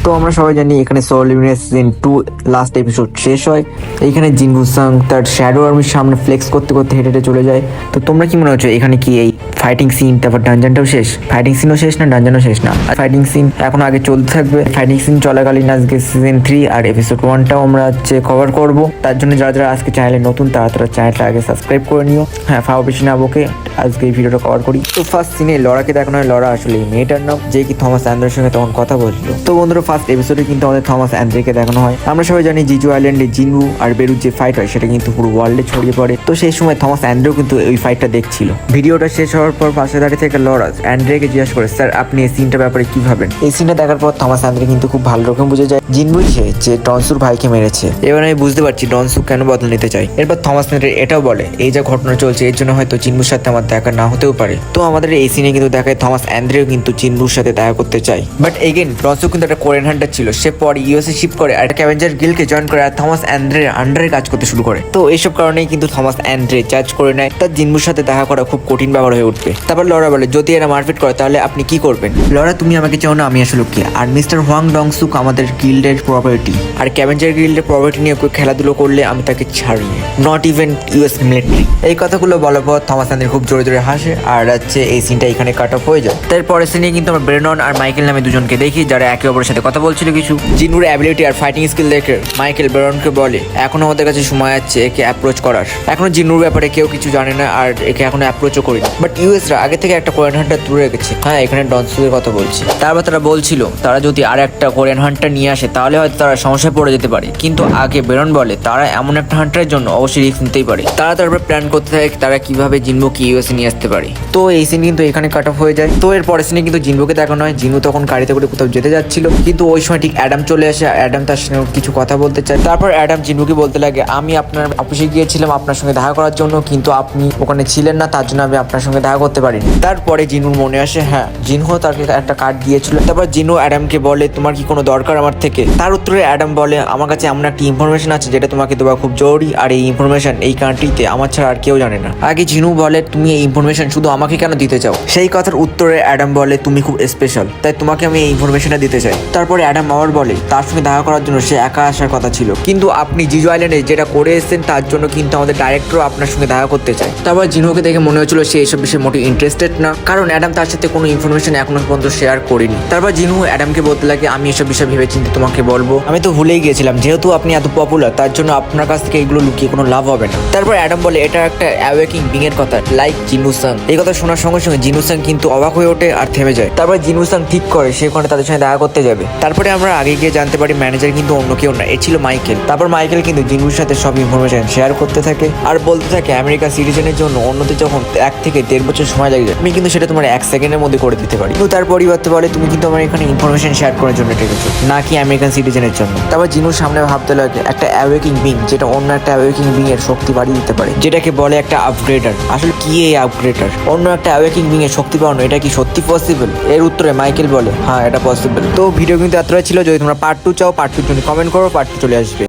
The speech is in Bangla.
তো আমরা সবাই জানি এখানে সোল লিমিনেস সিজন 2 লাস্ট এপিসোড শেষ হয়। এইখানে জিনবু সাং তার শ্যাডো আর্মির সামনে ফ্লেক্স করতে করতে হেঁটে হেঁটে চলে যায়। তো তোমরা কি মনে হচ্ছে এখানে কি এই ফাইটিং সিন তারপর ডানজানটাও শেষ? ফাইটিং সিনও শেষ না, ডানজানও শেষ না, ফাইটিং সিন এখন আগে চলতে থাকবে। ফাইটিং সিন চলাকালীন আজকে সিজন 3 আর এপিসোড 1টাও আমরা হচ্ছে কভার করব। তার জন্য যারা যারা আজকে চ্যানেলে নতুন তারা তারা চ্যানেলটা আগে সাবস্ক্রাইব করে নিও। হ্যাঁ, ফাও বেশি না বকে আজকে এই ভিডিওটা কভার করি। তো ফার্স্ট সিনে লরাকে দেখানো হয়। লরা আসলে এই মেয়েটার নাম, যে কি থমাস অ্যান্ড্রের সঙ্গে তখন কথা বলছিল। তো বন্ধুরা, ফার্স্ট এপিসোডে কিন্তু আমাদের থমাস অ্যান্ড্রেকে দেখানো হয়। আমরা সবাই জানি জিজু আইল্যান্ডে জিনবু আর বেরুর যে ফাইট হয় সেটা কিন্তু পুরো ওয়ার্ল্ডে ছড়িয়ে পড়ে। তো সেই সময় থমাস অ্যান্ড্রেও কিন্তু ওই ফাইটটা দেখছিল। ভিডিওটা শেষ হওয়ার পর পাশে দাঁড়িয়ে থেকে লরা অ্যান্ড্রেকে জিজ্ঞাসা করে, স্যার আপনি এই সিনটার ব্যাপারে কি ভাবেন? এই সিনটা দেখার পর থমাস অ্যান্ড্রে কিন্তু খুব ভালো রকম বুঝে যায় জিনবুই সে যে ডনসুর ভাইকে মেরেছে। এবার আমি বুঝতে পারছি ডনসু কেন বদল নিতে চাই। এরপর থমাস অ্যান্ড্রে এটাও বলে এই যা ঘটনা চলছে এর জন্য হয়তো জিনবুর সাথে আমার দেখা না হতেও পারে। তো আমাদের এই সিনে কিন্তু দেখায় থমাস অ্যান্ড্রেও কিন্তু জিনবুর সাথে দেখা করতে চায়। বাট এগেন ডনসু কিন্তু একটা কোরিয়ান হান্টার ছিল। সে পরে ইউএসএ শিফট করে আর ক্যাভেঞ্জার গিল্ডকে জয়েন করে আর থমাস অ্যান্ড্রের আন্ডারে কাজ করতে শুরু করে। তো এইসব কারণেই কিন্তু থমাস অ্যান্ড্রে জাজ করে নেয় তার জিনবুর সাথে দেখা করা খুব কঠিন ব্যাপার হয়ে উঠবে। তারপর লরা বলে, যদি এরা মারপিট করে তাহলে আপনি কি করবেন? লরা, তুমি আমাকে চাও না, আমি আসলে কে? আর মিস্টার হোয়াং ডংসুক আমাদের গিল্ডের প্রপার্টি, আর ক্যাভেঞ্জার গিল্ডের প্রপার্টি নিয়ে কেউ খেলাধুলো করলে আমি তাকে ছাড়ি, নট ইভেন ইউএস মিলিটারি। এই কথাগুলো বলার পর থমাস অ্যান্ড্রে খুব জোরে জোরে হাসে আর হচ্ছে এই সিনটা এখানে কাট অফ হয়ে যায়। তারপরে সিনে কিন্তু আমরা ব্রেনন আর মাইকেল নামে দুজনকে দেখি যারা একে অপরের সাথে কথা বলছিল কিছু। জিনুর অ্যাবিলিটি আর ফাইটিং স্কিল দেখে মাইকেল ব্রেননকে বলে এখনো আমাদের কাছে সময় আছে একে অ্যাপ্রোচ করার। এখনো জিনুর ব্যাপারে কেউ কিছু জানে না আর একে এখনো অ্যাপ্রোচও করিনি। বাট ইউএসরা আগে থেকে একটা কোরিয়ান হান্টার দূরে রেখেছে। হ্যাঁ, এখানে ডনসুকের কথা বলছি। তারপর তারা বলছিল তারা যদি আর একটা কোরিয়ান হান্টার নিয়ে আসে তাহলে হয়তো তারা সমস্যায় পড়ে যেতে পারে। কিন্তু আগে বেরন বলে তারা এমন একটা হান্টারের জন্য অবশ্যই রিস্ক নিতেই পারে। তারা তারপর প্ল্যান করতে থাকে তারা কিভাবে জিনবুকে ইউএসএ নিয়ে আসতে পারে। তো এই সিন কিন্তু এখানে কাট অফ হয়ে যায়। তো এর পরের সিনে কিন্তু জিনবুকে দেখানো হয়। জিনু তখন গাড়িতে করে কোথাও যেতে যাচ্ছিল, কিন্তু ওই সময় ঠিক অ্যাডাম চলে আসে। অ্যাডাম তার সঙ্গে কিছু কথা বলতে চায়। তারপর অ্যাডাম জিনবুকে বলতে লাগে, আমি আপনার অফিসে গিয়েছিলাম আপনার সঙ্গে দেখা করার জন্য, কিন্তু আপনি ওখানে ছিলেন না, তার জন্য আমি আপনার সঙ্গে দেখা করতে পারিনি। তারপরে জিনুর মনে আসে হ্যাঁ, জিনহো তাকে একটা কার্ড দিয়েছিল। তারপর জিনু অ্যাডামকে বলে তোমার কি কোনো দরকার আমার থেকে? তার উত্তরে অ্যাডাম বলে আমার কাছে এমন একটা ইনফরমেশন আছে যেটা তোমাকে দেওয়া খুব জরুরি, আর এই ইনফরমেশন এই কান্ট্রিতে আমার ছাড়া আর কেউ জানে না। আগে জিনু বলে তুমি এই ইনফরমেশন শুধু আমাকে কেন দিতে চাও? সেই কথার উত্তরে অ্যাডাম বলে তুমি খুব স্পেশাল, তাই তোমাকে আমি এই ইনফরমেশনটা দিতে চাই। তারপরে অ্যাডাম আবার বলে তার সঙ্গে দেখা করার জন্য সে একা আসার কথা ছিল, কিন্তু আপনি জিজু আইল্যান্ডে যেটা করে এসেছেন তার জন্য কিন্তু আমাদের ডাইরেক্টরও আপনার সঙ্গে দেখা করতে চায়। তারপর জিনুকে দেখে মনে হচ্ছিল সে এইসব বিষয়ে মোটেই ইন্টারেস্টেড না, কারণ অ্যাডাম তার সাথে কোনো ইনফরমেশন এখনো পর্যন্ত শেয়ার করেনি। তারপর জিনু অ্যাডামকে বলতে লাগে আমি এসব বিষয়ে ভেবেচিন্তে তোমাকে বলবো, আমি তো ভুলেই গিয়েছিলাম যেহেতু আপনি এত পপুলার তার জন্য আপনার কাছ থেকে এগুলো লুকিয়ে কোনো লাভ হবে না। তারপর অ্যাডাম বলে এটা একটা অ্যাওয়েকিং বিং এর কথা, লাইক জিনু সাং। এই কথা শোনার সঙ্গে সঙ্গে জিনু সাং কিন্তু অবাক হয়ে ওঠে আর থেমে যায়। তারপর জিনু সাং ঠিক করে সে ওখানে তাদের সঙ্গে দেখা করতে যাবে। তারপরে আমরা আগে গিয়ে জানতে পারি ম্যানেজার কিন্তু অন্য কেউ না, এ ছিল মাইকেল। তারপর মাইকেল কিন্তু জিনুর সাথে সব ইনফরমেশন শেয়ার করতে থাকে আর বলতে থাকে আমেরিকা সিটিজেনের জন্য অন্যতে যখন 1 থেকে 1.5 বছর সময় লাগে আমি কিন্তু সেটা তোমার 1 সেকেন্ডের মধ্যে করে দিতে পারি। কিন্তু তার পরিবর্তে বলে তুমি কিন্তু আমার এখানে ইনফরমেশন শেয়ার করার জন্য ডেকেছো, না কি আমেরিকান সিটিজেনের জন্য। তারপর জিনুর সামনে ভাবতে লাগে একটা অ্যাওয়েকিং বিং যেটা অন্য একটা অ্যাওয়েকিং বিং এর শক্তি বাড়িয়ে দিতে পারে, যেটাকে বলে একটা আপগ্রেডার। আসলে কি এই আপগ্রেডার? অন্য একটা অ্যাওয়েকিং বিং এর শক্তি বাড়ানো, এটা কি সত্যি পসিবল? এর উত্তরে মাইকেল বলে হ্যাঁ এটা পসিবল। তো ভিডিও কিন্তু এতটাই ছিল। যদি তোমরা পার্ট 2 চাও পার্ট 2 জন্য কমেন্ট করো, পার্ট 2 চলে আসবে।